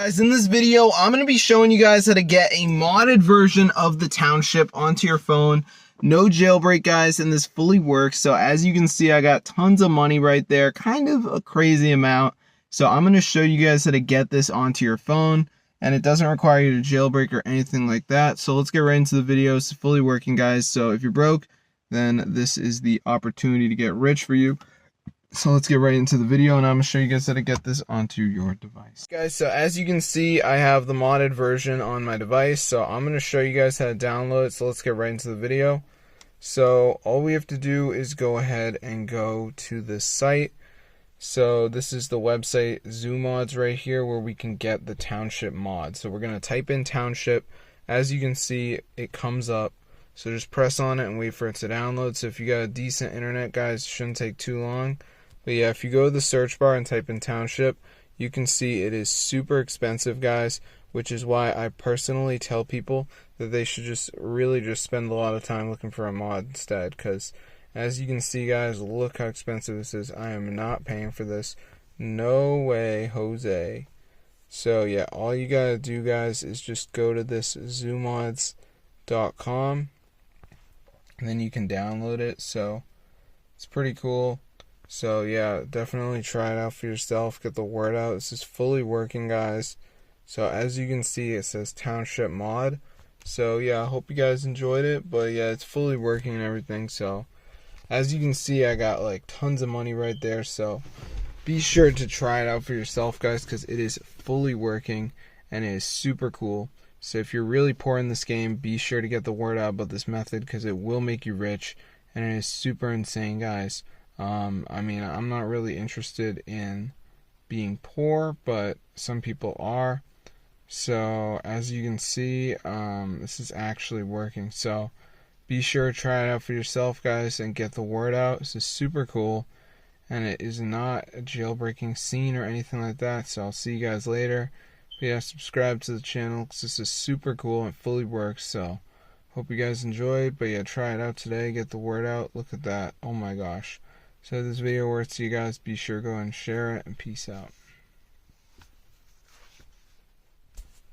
Guys, in this video, I'm going to be showing you guys how to get a modded version of the Township onto your phone. No jailbreak, guys, and this fully works. So as you can see, I got tons of money right there, kind of a crazy amount. So I'm going to show you guys how to get this onto your phone, and it doesn't require you to jailbreak or anything like that. So let's get right into the video. It's fully working, guys. So if you're broke, then this is the opportunity to get rich for you. So let's get right into the video, and I'm going to show you guys how to get this onto your device. Guys, so as you can see, I have the modded version on my device, so I'm going to show you guys how to download it. So let's get right into the video. So all we have to do is go ahead and go to this site. So this is the website ZooMods right here, where we can get the Township mod. So we're going to type in Township. As you can see, it comes up. So just press on it and wait for it to download. So if you got a decent internet, guys, it shouldn't take too long. But yeah, if you go to the search bar and type in Township, you can see it is super expensive, guys, which is why I personally tell people that they should just spend a lot of time looking for a mod instead. Because as you can see, guys, look how expensive this is. I am not paying for this. No way, Jose. So yeah, all you gotta do, guys, is just go to this zoomods.com, and then you can download it. So it's pretty cool. So yeah, definitely try it out for yourself. Get the word out. This is fully working, guys. So as you can see, it says Township mod. So yeah, I hope you guys enjoyed it. But yeah, it's fully working and everything. So as you can see, I got like tons of money right there. So be sure to try it out for yourself, guys, because it is fully working and it is super cool. So if you're really poor in this game, be sure to get the word out about this method, because it will make you rich and it is super insane, guys. I mean, I'm not really interested in being poor, but some people are. So as you can see, this is actually working. So be sure to try it out for yourself, guys, and get the word out. This is super cool, and it is not a jailbreaking scene or anything like that. So I'll see you guys later. But yeah, subscribe to the channel, because this is super cool and fully works. So hope you guys enjoyed. But yeah, try it out today. Get the word out. Look at that. Oh my gosh. So if this video works to you guys, be sure to go and share it, and peace out.